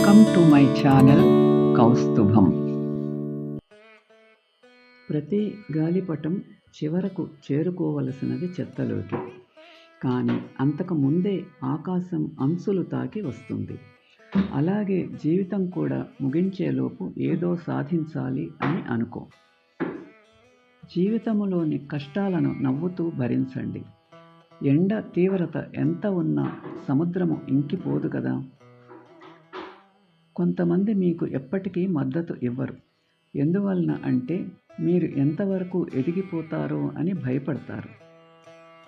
Welcome to my channel Kaustubham. ప్రతి గాలిపటం చివరకు చేరుకోవలసినది చెత్తలోకి, కానీ అంతకు ముందే ఆకాశం అంచులు తాకి వస్తుంది. అలాగే జీవితం కూడా ముగించేలోపు ఏదో సాధించాలి అని అనుకో. జీవితంలోని కష్టాలను నవ్వుతూ భరించండి. ఎండ తీవ్రత ఎంత ఉన్నా సముద్రము ఇంకిపోదు కదా. కొంతమంది మీకు ఎప్పటికీ మద్దతు ఇవ్వరు. ఎందువలన అంటే మీరు ఎంతవరకు ఎదిగిపోతారో అని భయపడతారు.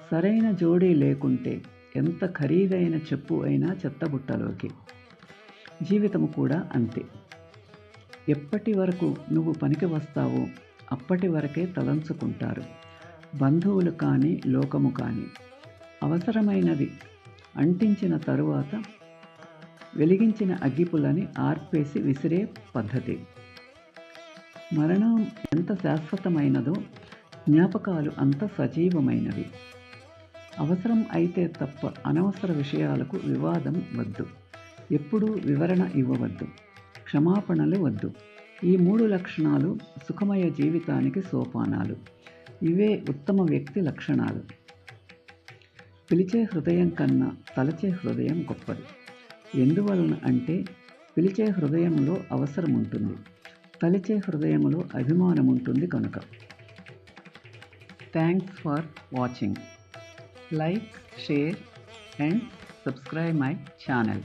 సరైన జోడీ లేకుంటే ఎంత ఖరీదైన చెప్పు అయినా చెత్తబుట్టలోకి. జీవితము కూడా అంతే. ఎప్పటి వరకు నువ్వు పనికి వస్తావో అప్పటి వరకే తలంచుకుంటారు. బంధువులు కానీ లోకము కానీ. అవసరమైనది అంటించిన తరువాత వెలిగించిన అగ్గిపుల్లని ఆర్పేసి విసిరే పద్ధతి. మరణం ఎంత శాశ్వతమైనదో జ్ఞాపకాలు అంత సజీవమైనవి. అవసరం అయితే తప్ప అనవసర విషయాలకు వివాదం వద్దు. ఎప్పుడూ వివరణ ఇవ్వవద్దు. క్షమాపణలు వద్దు. ఈ 3 లక్షణాలు సుఖమయ జీవితానికి సోపానాలు. ఇవే ఉత్తమ వ్యక్తి లక్షణాలు. పిలిచే హృదయం కన్నా తలచే హృదయం గొప్పది. ఎందువలన అంటే పిలిచే హృదయంలో అవసరం ఉంటుంది, తలిచే హృదయంలో అభిమానం ఉంటుంది కనుక. Thanks for watching. Like, share and subscribe my channel.